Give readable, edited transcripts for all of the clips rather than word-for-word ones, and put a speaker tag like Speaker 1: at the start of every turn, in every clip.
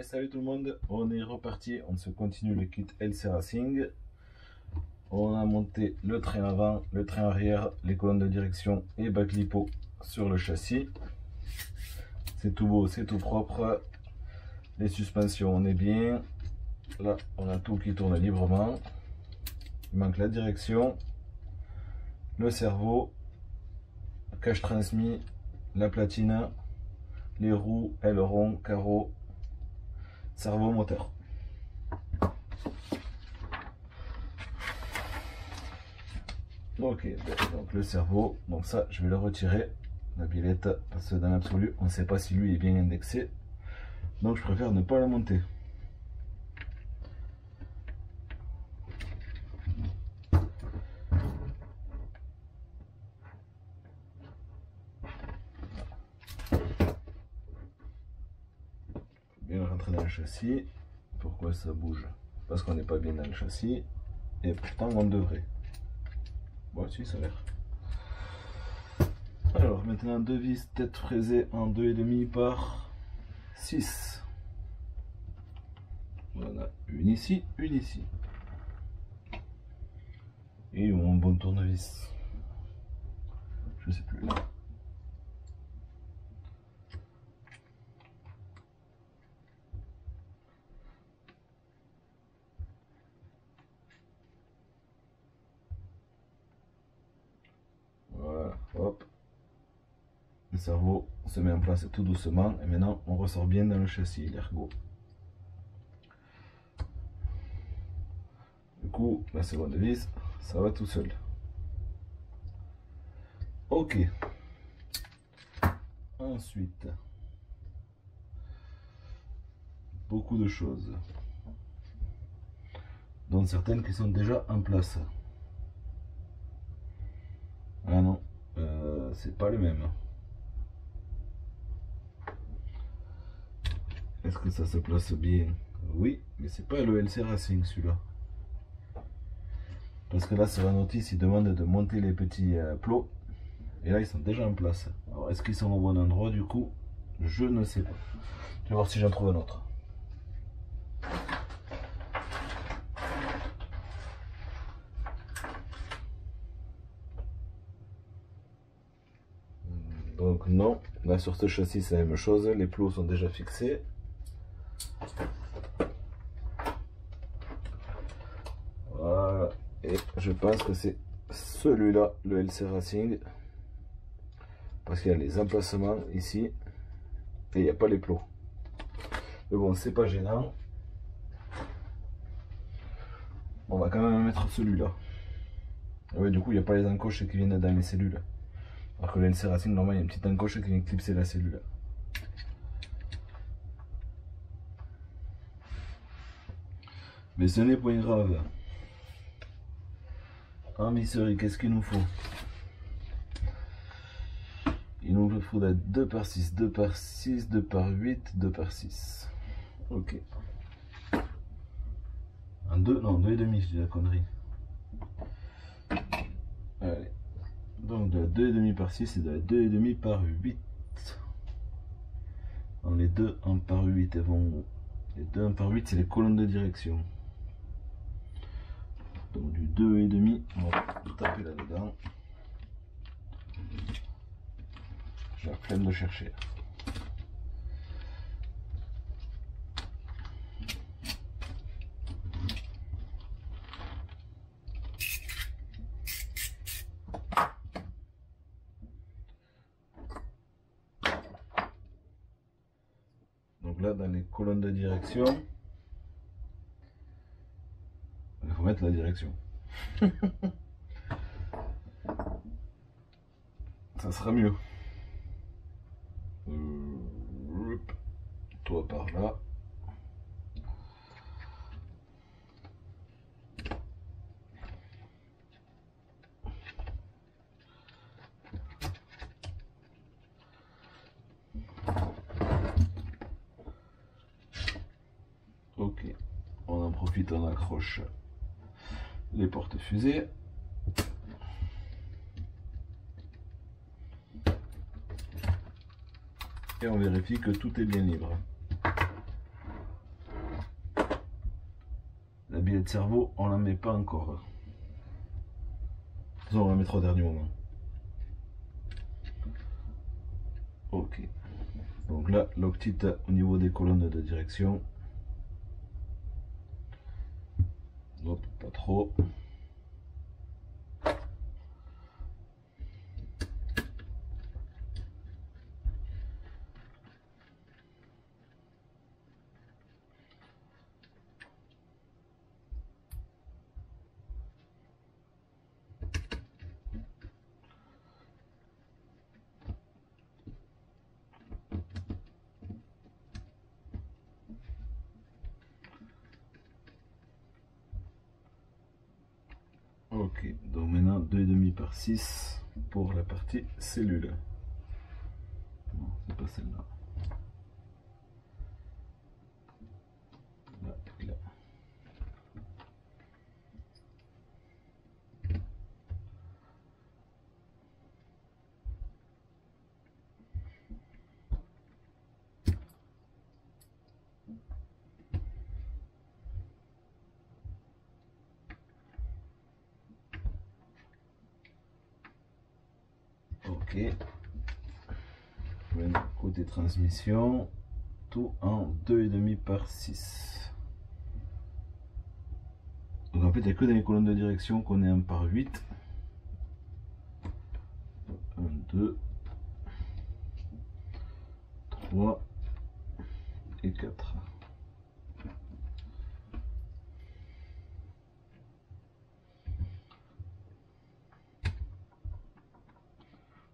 Speaker 1: salut tout le monde, on est reparti, on se continue le kit LC Racing. On a monté le train avant, le train arrière, les colonnes de direction et backlipo sur le châssis. C'est tout beau, c'est tout propre. Les suspensions, on est bien. Là, on a tout qui tourne librement. Il manque la direction, le cerveau, le cache transmis, la platine, les roues, ailerons, carreaux, cerveau, moteur. Ok, donc le cerveau, donc ça je vais le retirer, la bilette, parce que dans l'absolu on ne sait pas si lui est bien indexé, donc je préfère ne pas le monter. Bien rentrer dans le châssis. Pourquoi ça bouge? Parce qu'on n'est pas bien dans le châssis, et pourtant on devrait. Bon, si, ça a l'air. Alors maintenant, deux vis tête fraisée en 2,5 par 6. On en a une ici, une ici. Et mon bon tournevis, je sais plus. Voilà, hop. Le cerveau se met en place tout doucement et maintenant on ressort bien dans le châssis, l'ergot. Du coup, la seconde vis, ça va tout seul. Ok. Ensuite, beaucoup de choses, dont certaines qui sont déjà en place. Ah non, c'est pas le même. Est-ce que ça se place bien? Oui, mais c'est pas le LC Racing celui-là. Parce que là sur la notice, il demande de monter les petits plots. Et là, ils sont déjà en place. Alors, est-ce qu'ils sont au bon endroit du coup? Je ne sais pas. Je vais voir si j'en trouve un autre. Donc non, là sur ce châssis c'est la même chose, les plots sont déjà fixés. Voilà, et je pense que c'est celui-là, le LC Racing. Parce qu'il y a les emplacements ici, et il n'y a pas les plots. Mais bon, c'est pas gênant. On va quand même mettre celui-là. Ouais, du coup, il n'y a pas les encoches qui viennent dans les cellules. Alors que le LC Racing, normalement, il y a une petite encoche qui vient clipser la cellule. Mais ce n'est point grave. En misserie, qu'est-ce qu'il nous faut? Il nous faut 2 par 6, 2 par 6, 2 par 8, 2 par 6. Ok. Un 2, non, 2,5, je dis la connerie. Allez. Donc de la 2,5 par 6 et de la 2,5 par 8. Alors les 2 en par 8 elles vont où? Les 2 en par 8 c'est les colonnes de direction. Donc du 2,5, on va taper là-dedans. J'ai la flemme de chercher. Donc là, dans les colonnes de direction, il faut mettre la direction. Ça sera mieux. Toi par là. Ok, on en profite, on accroche les portes fusées. Et on vérifie que tout est bien libre. filet de cerveau, on la met pas encore. De toute façon, on la mettra au dernier moment. Ok. Donc là, l'octite au niveau des colonnes de direction. Hop, pas trop. Ok, donc maintenant 2,5 par 6 pour la partie cellule. Non, c'est pas celle-là. Là et là. Ok. Maintenant, côté transmission, tout en 2,5 par 6. Donc en fait, il n'y a que dans les colonnes de direction qu'on est 1 par 8. 1, 2, 3 et 4.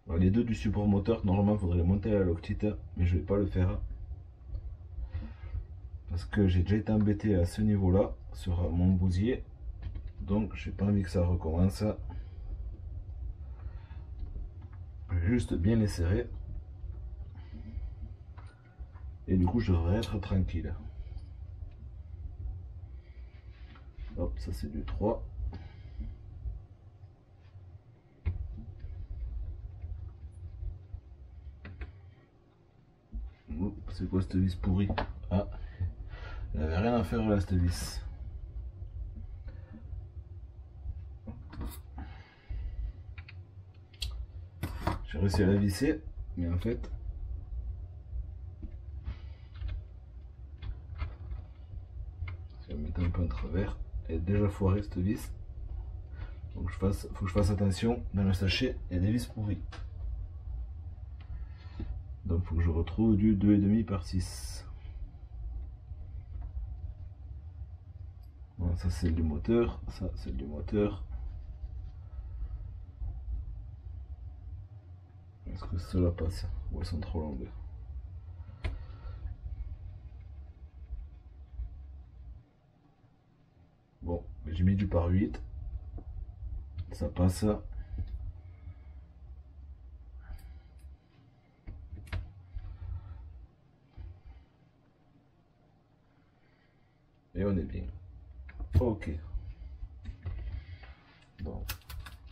Speaker 1: Alors, les deux du support moteur, normalement il faudrait les monter à la Loctite, mais je vais pas le faire. Parce que j'ai déjà été embêté à ce niveau-là, sur mon bousier. Donc j'ai pas envie que ça recommence. Je vais juste bien les serrer. Et du coup je devrais être tranquille. Hop, ça c'est du 3. C'est quoi cette vis pourrie? Ah, il n'avait rien à faire là cette vis. J'ai réussi à la visser, mais en fait je vais mettre un peu en travers. Elle est déjà foirée cette vis. Donc faut que je fasse attention. Dans le sachet, il y a des vis pourries. Donc il faut que je retrouve du 2,5 par 6. Bon, ça c'est du moteur, ça c'est du moteur. Est-ce que cela passe? Ou elles sont trop longues? Bon, j'ai mis du par 8. Ça passe. Et on est bien. Ok. Bon.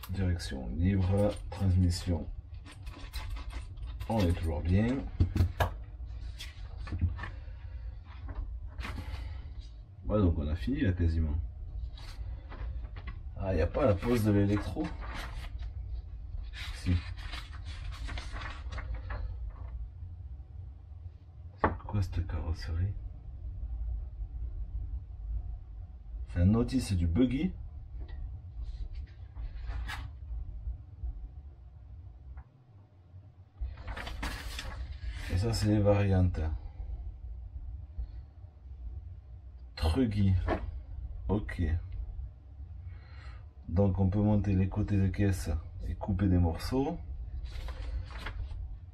Speaker 1: Direction libre. Transmission. On est toujours bien. Ouais, donc on a fini là quasiment. Ah, il n'y a pas la pose de l'électro? Si. C'est quoi cette carrosserie? C'est un Otis, c'est du buggy. Et ça c'est les variantes. Truggy. Ok. Donc on peut monter les côtés de caisse et couper des morceaux.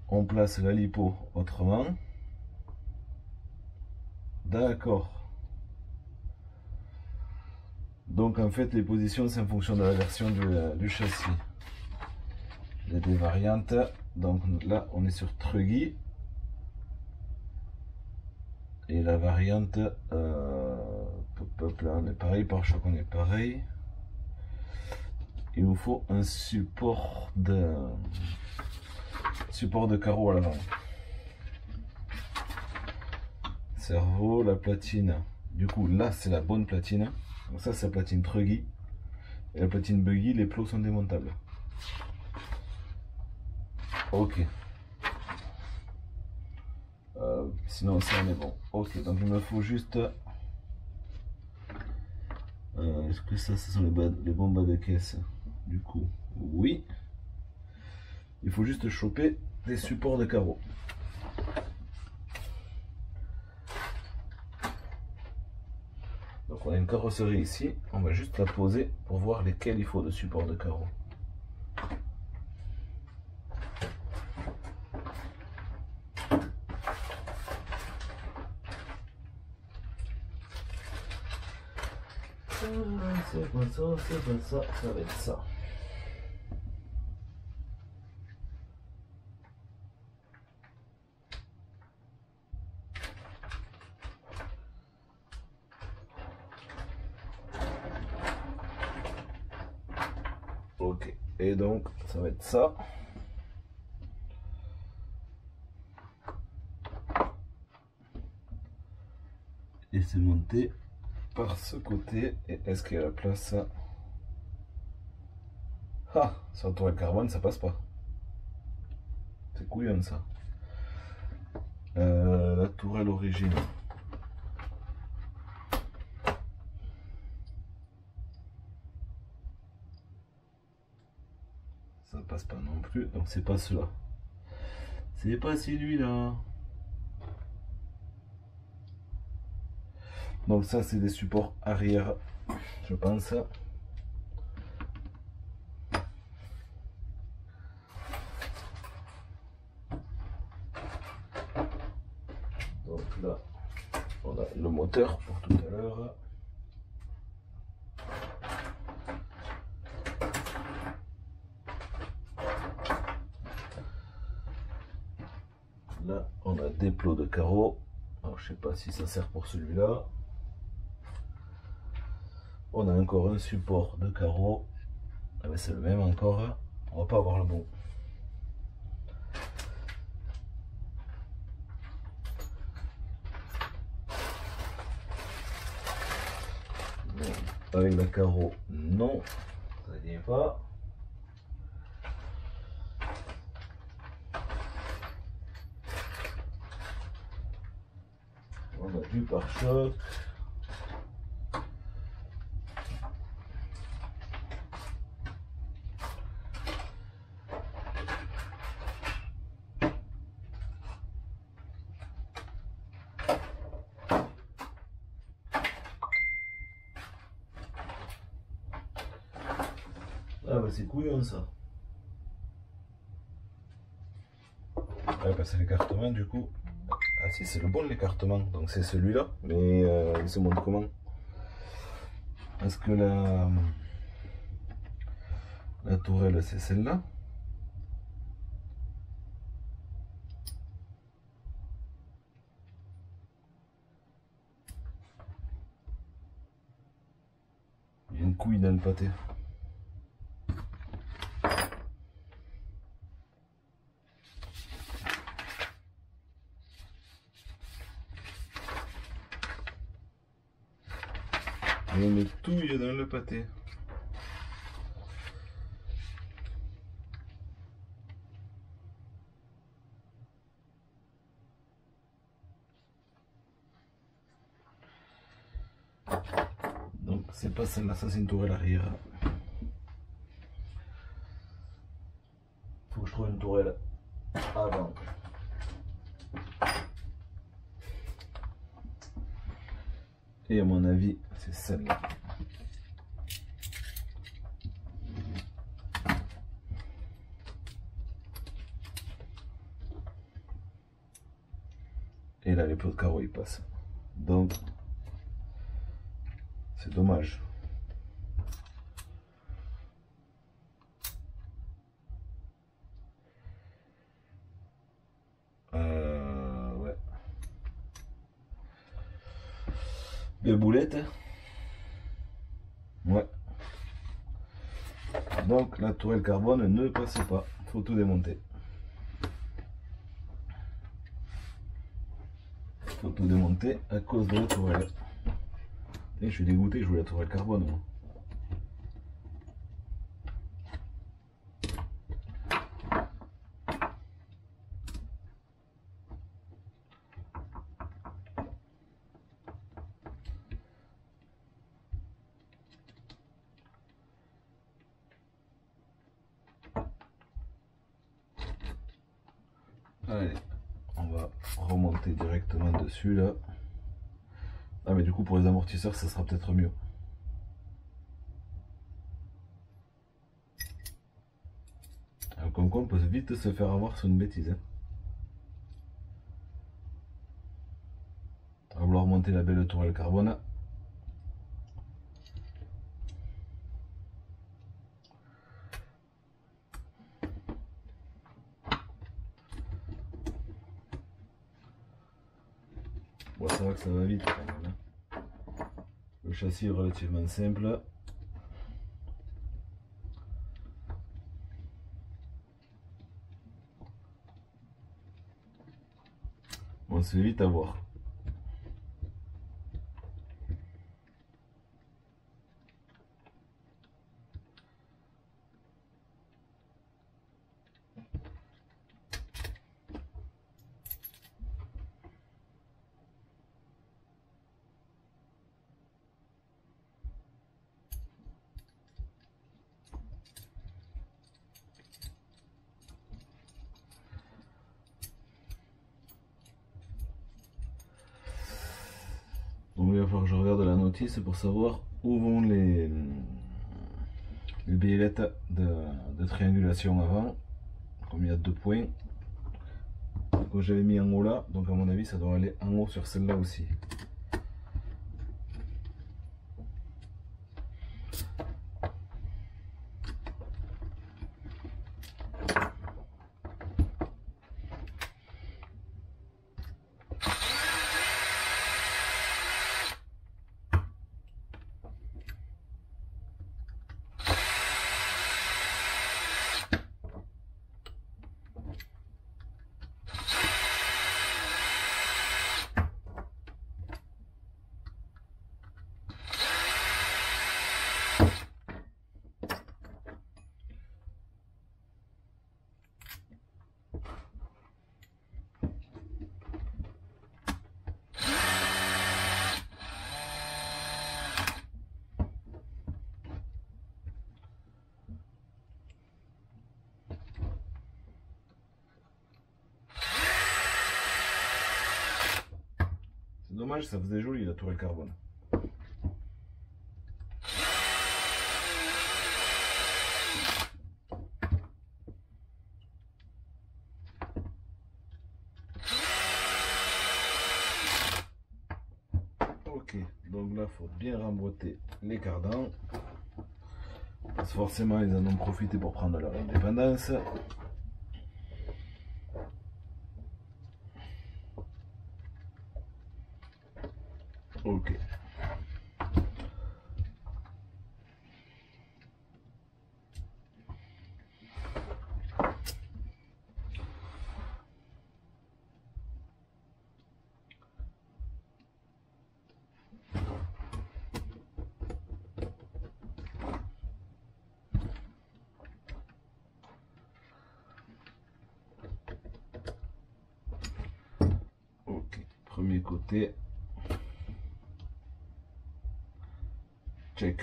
Speaker 1: On place la lipo autrement. D'accord. Donc en fait les positions c'est en fonction de la version du châssis. Il y a des variantes. Donc là on est sur Truggy. Et la variante là on est pareil, par choc on est pareil. Il nous faut un support de carreau à l'avant. Cerveau, la platine. Du coup là c'est la bonne platine. Donc ça c'est la platine Truggy. Et la platine Buggy, les plots sont démontables. Ok. Sinon ça on est bon. Ok, donc il me faut juste... Est-ce que ça sont les bons bas de caisse? Du coup, oui. Il faut juste choper des supports de carreaux. Donc on a une carrosserie ici. On va juste la poser pour voir lesquels il faut de supports de carreaux. C'est pas ça, c'est pas ça, ça va être ça. Ok, et donc ça va être ça. Et c'est monté par ce côté. Et est-ce qu'il y a la place? Ah, sur la tourelle carbone, ça passe pas. C'est couillon ça. La tourelle origine. Ça passe pas non plus, donc c'est pas cela. C'est pas celui-là. Donc ça c'est des supports arrière, je pense. Donc là, on a le moteur pour tout à l'heure. Là, on a des plots de carreaux. Alors, je sais pas si ça sert pour celui-là. On a encore un support de carreaux. Ah ben, c'est le même encore. On va pas avoir le bon. Avec le carreau, non, ça ne vient pas. On a du pare-choc. Ah bah c'est couillon ça. Ouais bah c'est l'écartement du coup. Ah si c'est le bon l'écartement, donc c'est celui-là, mais il se montre comment? Est-ce que la tourelle c'est celle-là? Il y a une couille dans le pâté. Il y a une touille dans le pâté. Donc c'est pas celle-là, ça c'est une tourelle arrière. Faut que je trouve une tourelle avant. Et à mon avis, c'est celle-là. Et là, les plots de carreaux, ils passent. Donc, c'est dommage. Ouais. Des boulettes. Ouais. Donc, la tourelle carbone ne passe pas. Faut tout démonter. Faut tout démonter à cause de la tourelle. Et je suis dégoûté, je voulais la tourelle carbone. Moi. Allez, on va remonter directement dessus là. Ah mais du coup pour les amortisseurs ça sera peut-être mieux. Alors, comme quoi on peut vite se faire avoir sur une bêtise. Hein. On va vouloir monter la belle tourelle carbone. Bon, ça va que ça va vite quand même. Hein. Le châssis est relativement simple. On se fait vite avoir. Donc il va falloir que je regarde la notice pour savoir où vont les billettes de triangulation avant. Comme il y a 2 points. Donc j'avais mis en haut là, donc à mon avis ça doit aller en haut sur celle-là aussi. Dommage, ça faisait joli la tourelle carbone. Ok, donc là faut bien remboîter les cardans. Parce que forcément ils en ont profité pour prendre leur indépendance. Ok. Ok, premier côté. Check.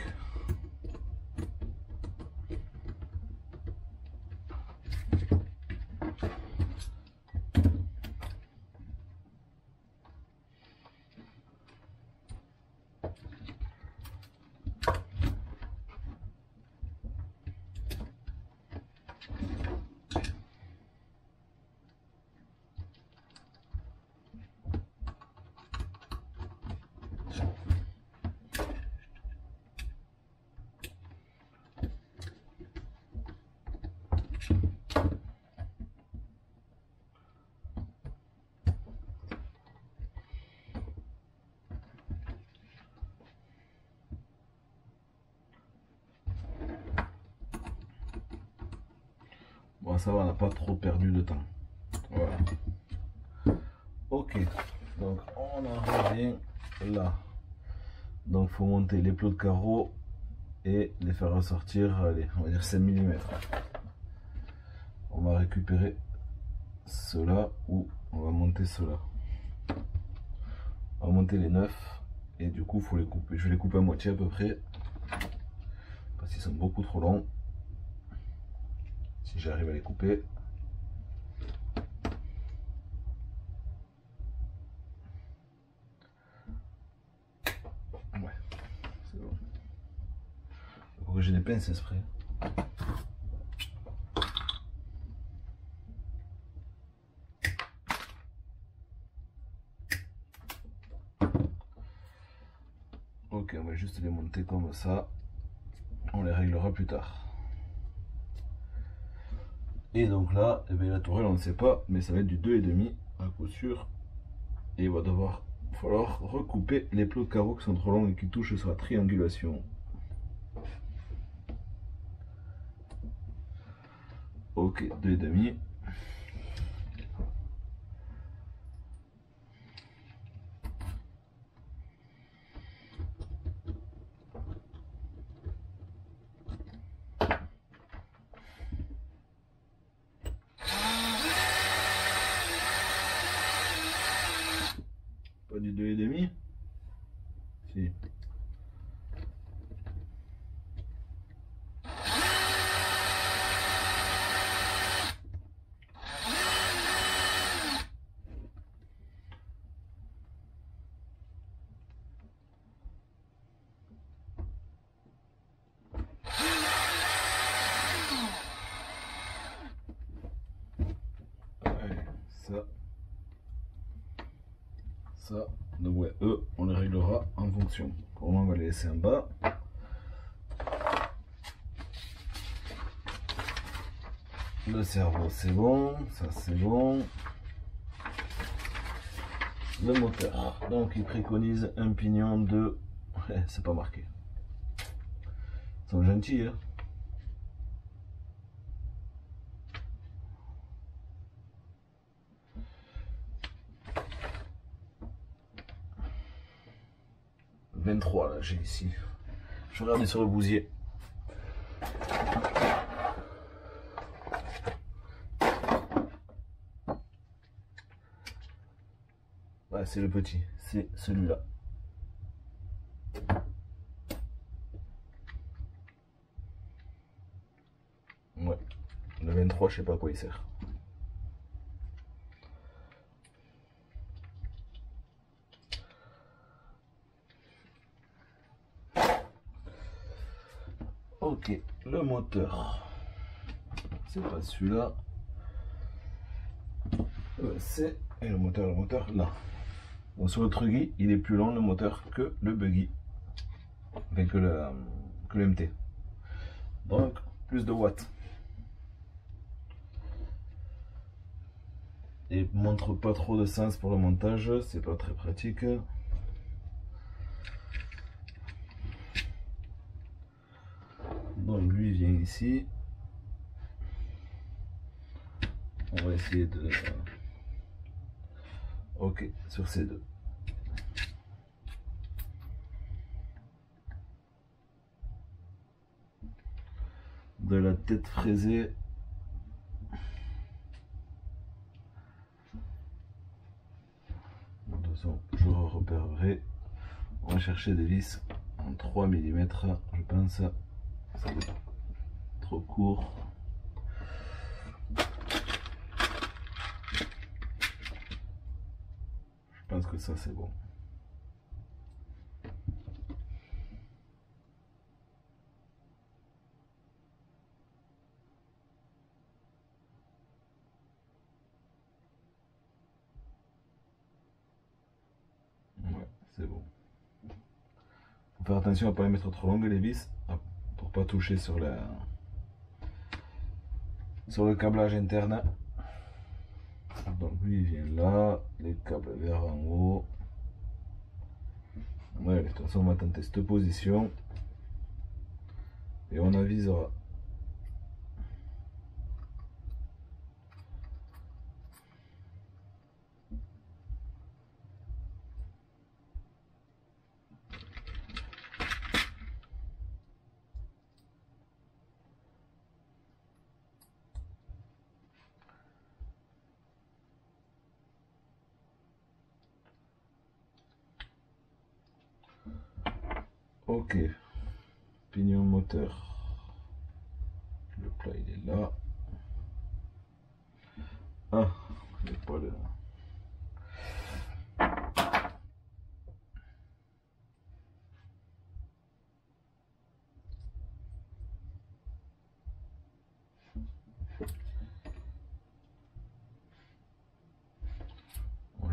Speaker 1: Bon, ça va, on n'a pas trop perdu de temps. Voilà. Ok, donc on en revient là. Donc faut monter les plots de carreaux et les faire ressortir, allez, on va dire 5 mm. On va récupérer cela ou on va monter cela. On va monter les 9 et du coup faut les couper. Je vais les couper à moitié à peu près parce qu'ils sont beaucoup trop longs. Si j'arrive à les couper. Ouais, c'est bon. Faut que j'ai des pinces exprès. Ok, on va juste les monter comme ça. On les réglera plus tard. Et donc là, eh bien, la tourelle, on ne sait pas, mais ça va être du 2,5 à coup sûr. Et il va falloir recouper les plots de carreaux qui sont trop longs et qui touchent sur la triangulation. Ok, 2,5. Pas du 2,5? Si. Allez, ça. Donc ouais, eux, on les réglera en fonction. Pour le moment, on va les laisser en bas. Le cerveau, c'est bon. Ça, c'est bon. Le moteur. Donc, il préconise un pignon de... Ouais, c'est pas marqué. Ils sont gentils, hein. « 23 là, j'ai ici. Je vais regarder sur le bousier. Ouais, c'est le petit, c'est celui-là. Ouais, le 23, je sais pas à quoi il sert. Ok, le moteur. C'est pas celui-là. C'est... Et le moteur là. Donc sur le Truggy, il est plus long le moteur que le Buggy. Enfin que le MT. Donc, plus de watts. Et montre pas trop de sens pour le montage, c'est pas très pratique. Donc lui vient ici. On va essayer de... Ok, sur ces deux. De la tête fraisée. De toute façon, je repérerai. On va chercher des vis en 3 mm, je pense. C'est trop court. Je pense que ça c'est bon. Ouais, c'est bon. Faut faire attention à ne pas les mettre trop longues les vis pour pas toucher sur le câblage interne. Donc lui il vient là, les câbles vers en haut. Ouais, de toute façon on va tenter cette position et on avisera. Ok, pignon moteur, le plat il est là. Ah, il n'est pas là.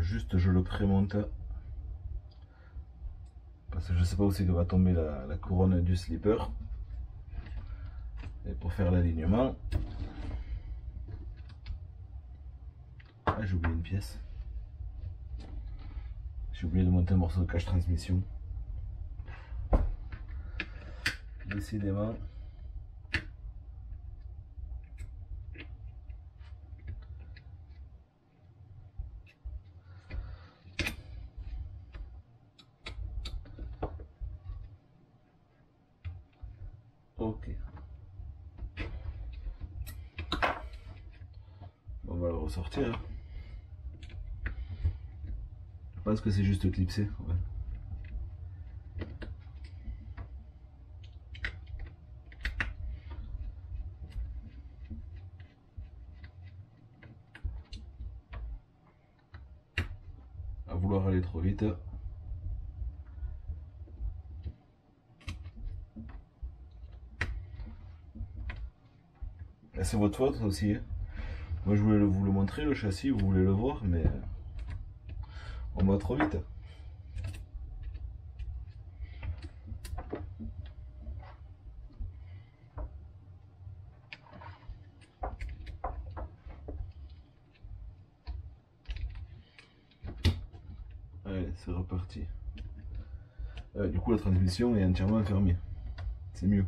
Speaker 1: Juste je le prémonte parce que je sais pas où c'est que va tomber la couronne du slipper. Et pour faire l'alignement, ah, j'ai oublié une pièce. J'ai oublié de monter un morceau de cache transmission. Décidément. Ok. On va le ressortir. Je pense que c'est juste clipsé. Ouais. À vouloir aller trop vite. C'est votre faute aussi. Moi je voulais vous le montrer, le châssis, vous voulez le voir, mais on va trop vite. Allez, c'est reparti. Du coup la transmission est entièrement fermée. C'est mieux.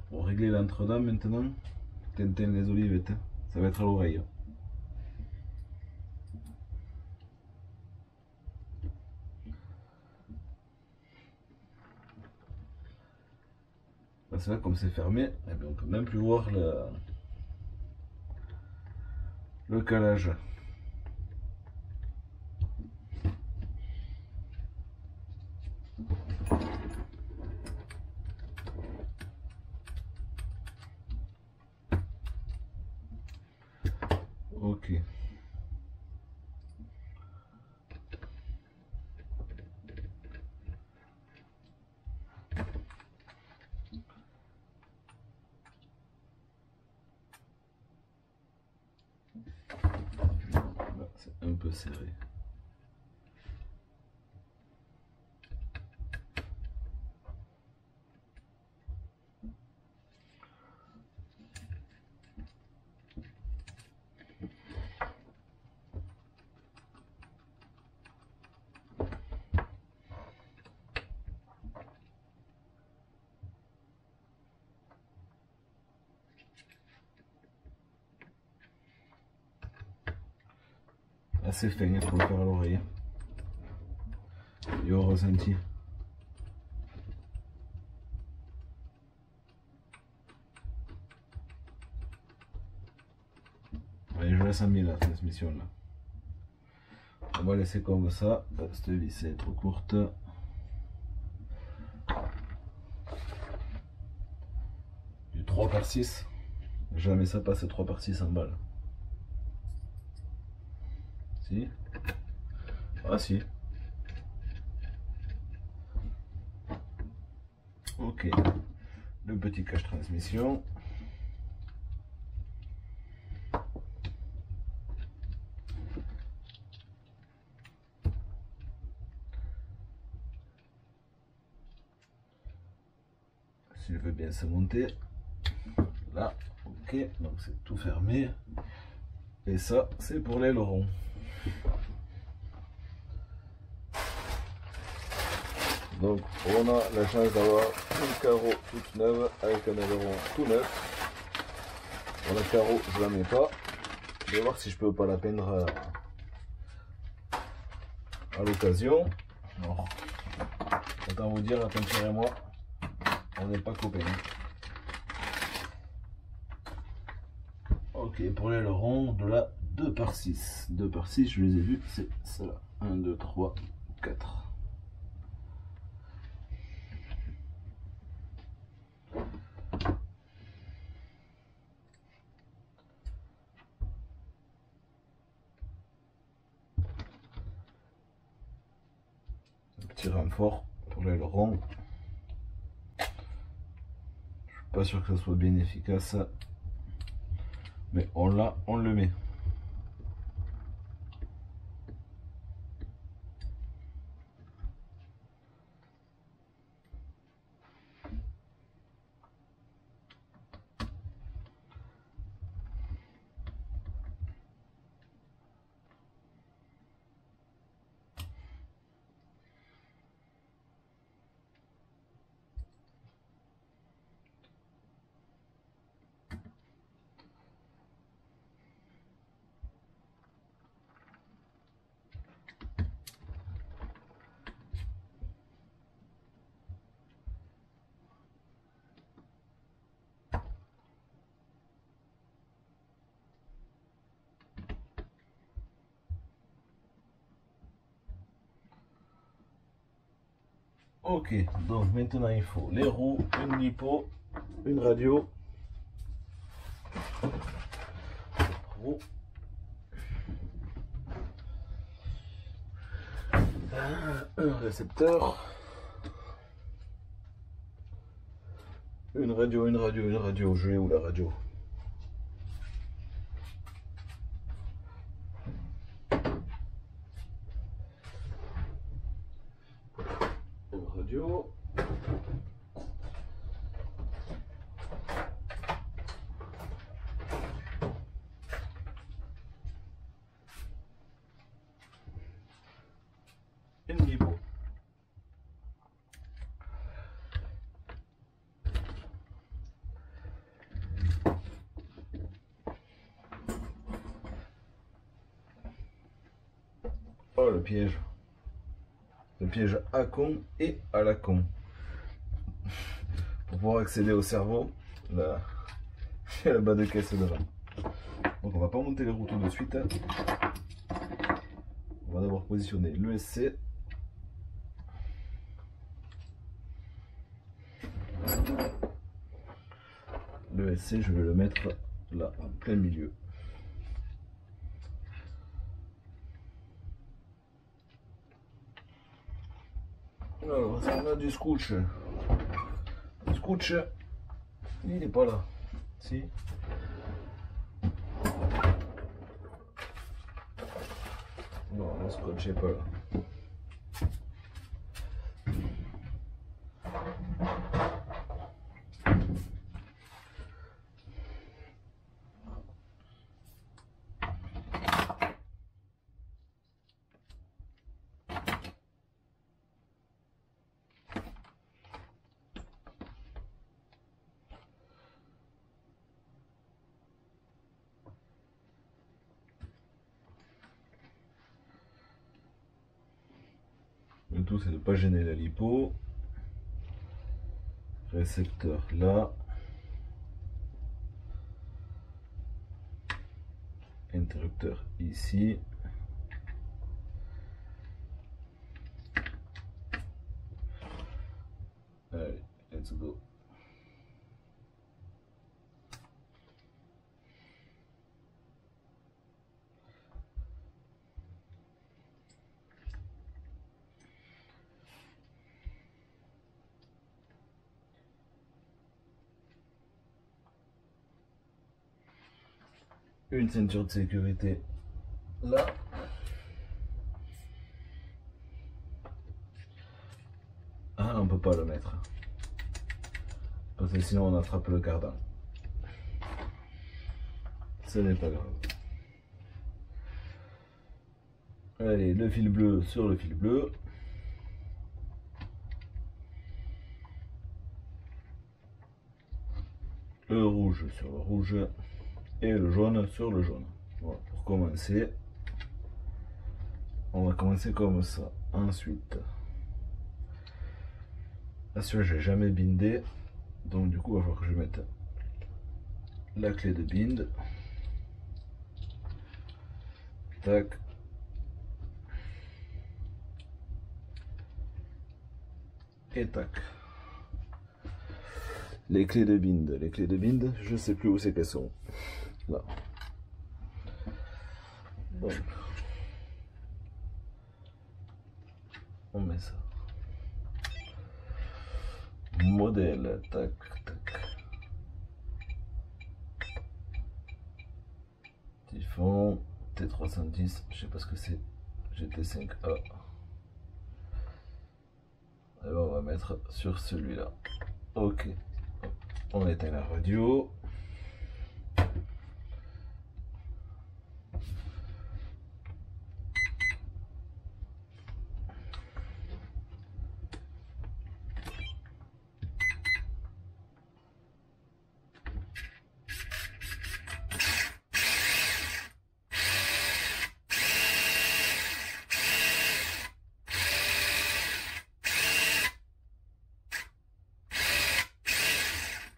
Speaker 1: Pour régler l'entredent maintenant, Tintin les olivettes, ça va être à l'oreille. C'est là comme c'est fermé, eh bien, on peut même plus voir le calage. Ok. Là, c'est un peu serré. Assez fin, il faut le faire à l'oreille. Et au ressenti. Allez, je laisse en la transmission là. On va laisser comme ça. Cette vis est trop courte. Du 3/6. Jamais ça passe 3/6 en balle. Si. Ah si. Ok. Le petit cache transmission. S'il veut bien se monter. Là. Ok. Donc c'est tout fermé. Et ça, c'est pour l'aileron. Donc on a la chance d'avoir une carreau toute neuve avec un aileron tout neuf. Bon, la carreau je la mets pas. Je vais voir si je peux pas la peindre à l'occasion. Non. Autant vous dire, la peinture et moi, on n'est pas copains. Ok, pour l'aileron de la 2 par 6. 2 par 6, je les ai vus, c'est cela. 1, 2, 3, 4. Petit renfort pour l'aileron. Je suis pas sûr que ça soit bien efficace, mais on l'a, on le met. Ok, donc maintenant il faut les roues, une lipo, une radio, roue, un récepteur, une radio, une radio, une radio. Je l'ai où la radio? Une radio. Une lipo. Oh le piège. Le piège à con et à la con. Pour pouvoir accéder au cerveau, là, il y a le bas de caisse devant. Donc on va pas monter les roues tout de suite. On va d'abord positionner l'ESC. L'ESC, je vais le mettre là, en plein milieu. Alors, on a du scotch. Le scotch, il n'est pas là. Si. Non, le scotch n'est pas là. Le tout, c'est de ne pas gêner la lipo. Récepteur là. Interrupteur ici. Allez, let's go. Une ceinture de sécurité là. Ah, on peut pas le mettre parce que sinon on attrape le cardan. Ce n'est pas grave. Allez, le fil bleu sur le fil bleu. le rouge sur le rouge et le jaune sur le jaune. Voilà, pour commencer, on va commencer comme ça. Ensuite, là celui-là j'ai jamais bindé, donc du coup il va falloir que je mette la clé de bind. Tac. Et tac. Les clés de bind, je sais plus où c'est qu'elles sont. Là. Donc, on met ça. Modèle, tac, tac. Typhon, T310, je sais pas ce que c'est. GT5A. Et ben on va mettre sur celui-là. Ok. On éteint la radio.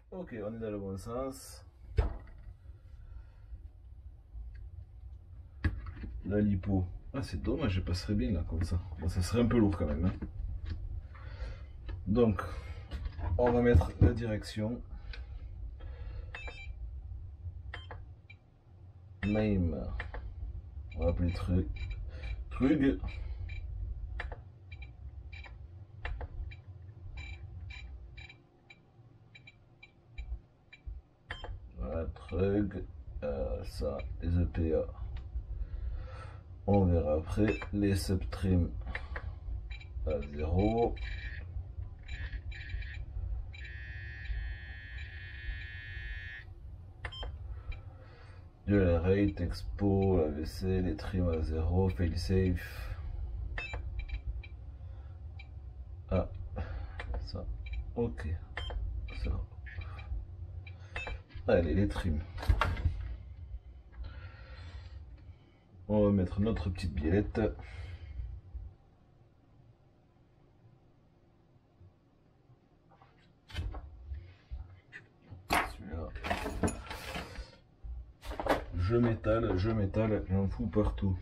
Speaker 1: Ok, on est dans le bon sens. La lipo. Ah, c'est dommage, je passerais bien là, comme ça. Bon, ça serait un peu lourd quand même. Hein. Donc, on va mettre la direction. Name. On va appeler Trug. Voilà, Trug. Ça, les EPA. On verra après. Les subtrim à 0. Dual rate, expo, AVC, les trim à 0, failsafe. Ah, ça. Ok. Ça. Allez, les trims. On va mettre notre petite biellette. Celui-là. Je m'étale, j'en fous partout.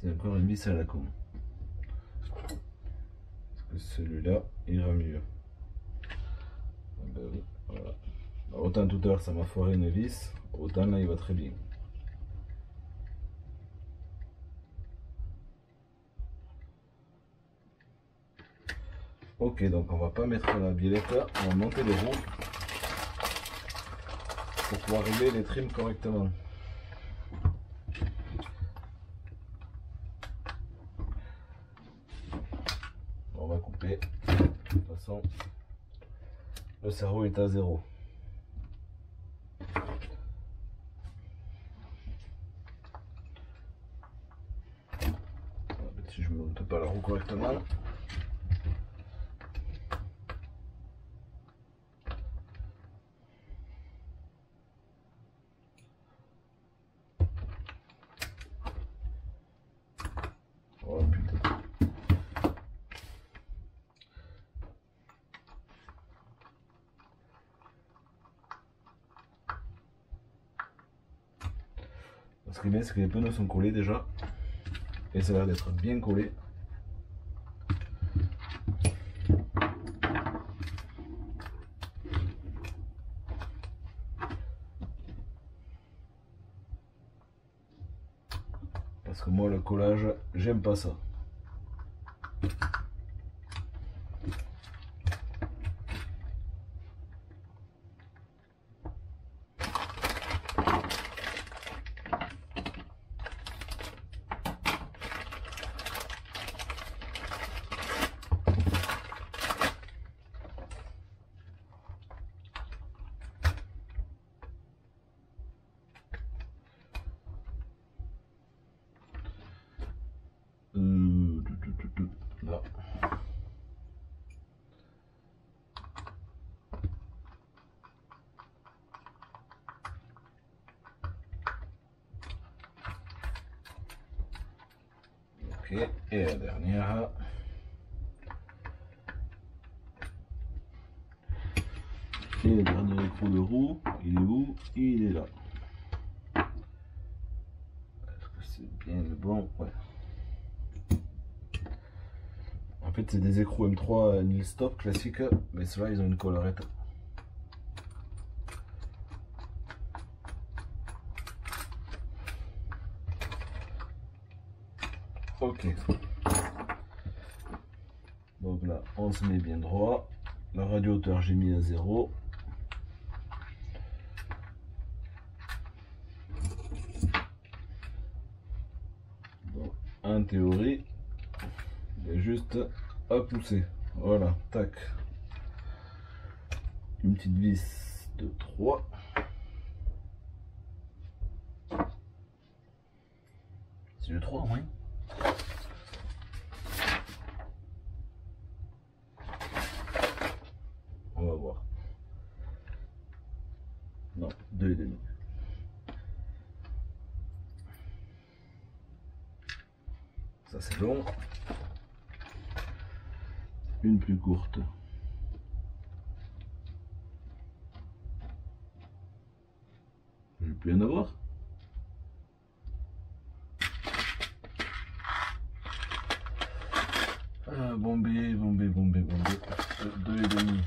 Speaker 1: C'est encore une vis à la con. Parce que celui-là ira mieux. Ah ben oui, voilà. Autant tout à l'heure ça m'a foiré une vis, autant là il va très bien. Ok, donc on va pas mettre la biellette là, on va monter les roues pour pouvoir régler les trims correctement. On va couper, de toute façon le cerveau est à 0. Si je ne monte pas la roue correctement. Oh putain. Ce qui est bien, c'est que les pneus sont collés déjà. Et ça a l'air d'être bien collé. Parce que moi, le collage, j'aime pas ça. Ok, et la dernière. Et le dernier écrou de roue, il est où? Il est là. Est-ce que c'est bien le bon? Ouais. En fait, c'est des écrous M3 nil stop classiques, mais ceux-là, ils ont une collerette. Ok. Donc là, on se met bien droit. La radio hauteur, j'ai mis à 0. Donc, en théorie, il y a juste à pousser. Voilà, tac. Une petite vis de 3. C'est le 3 en moins. On va voir. Non, 2,5. Ça c'est long. Une plus courte. Je vais plus en avoir. Bombé. 2,5.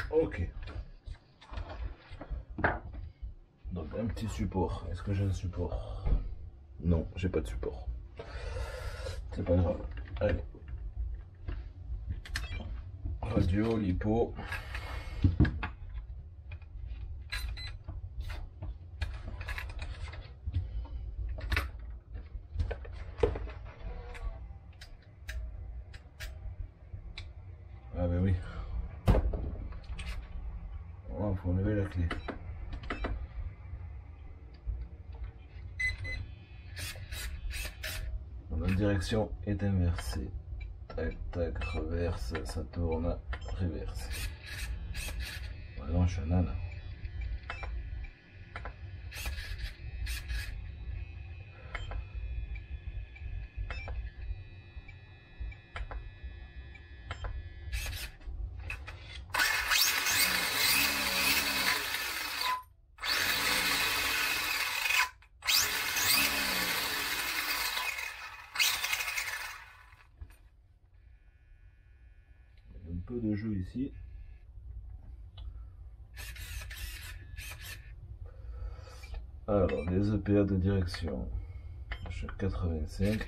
Speaker 1: Ok. Donc un petit support. Est-ce que j'ai un support? Non, j'ai pas de support. C'est pas grave. Allez. Radio, lipo. Ah ben oui. Il faut enlever la clé. La direction est inversée. Tac, tac, reverse, ça tourne, reverse. Ouais, non, je suis un âne. Un peu de jeu ici. Alors, les EPA de direction, je suis 85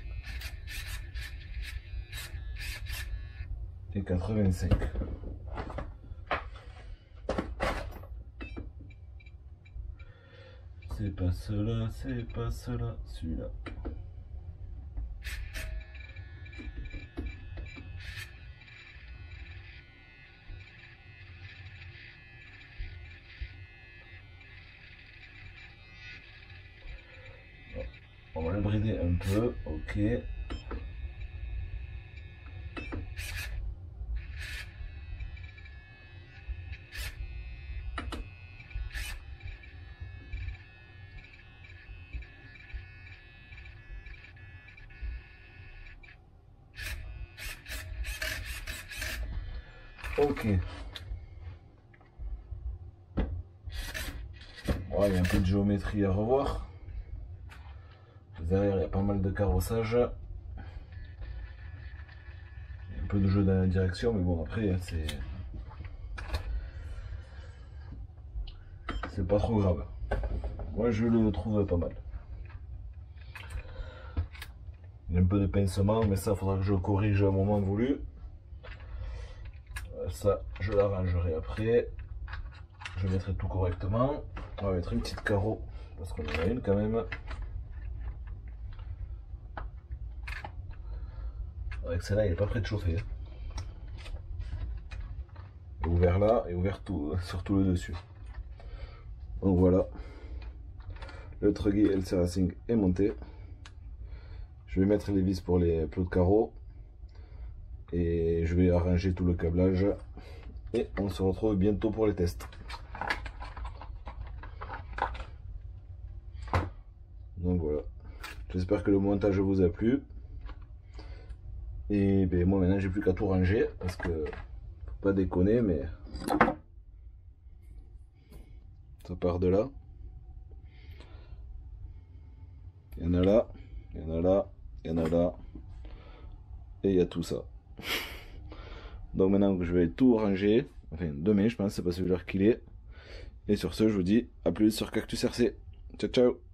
Speaker 1: et 85. C'est pas cela, celui-là. On va le brider un peu, ok. Ok. Ouais, il y a un peu de géométrie à revoir. Derrière, il y a pas mal de carrossage. Il y a un peu de jeu dans la direction, mais bon, après, c'est pas trop grave. Moi, je le trouve pas mal. Il y a un peu de pincement, mais ça, faudra que je corrige à un moment voulu. Ça, je l'arrangerai après. Je mettrai tout correctement. On va mettre une petite carreau, parce qu'on en a une quand même. Avec celle-là, il n'est pas prêt de chauffer. Ouvert là et ouvert tout, sur tout le dessus. Donc voilà, le Truggy LC Racing est monté. Je vais mettre les vis pour les plots de carreaux et je vais arranger tout le câblage et on se retrouve bientôt pour les tests. Donc voilà, j'espère que le montage vous a plu. Et ben moi maintenant j'ai plus qu'à tout ranger parce que faut pas déconner, mais ça part de là. Il y en a là, il y en a là, il y en a là et il y a tout ça. Donc maintenant que je vais tout ranger, enfin demain je pense, c'est pas celui-là qu'il est. Et sur ce je vous dis à plus sur Cactus RC. Ciao ciao.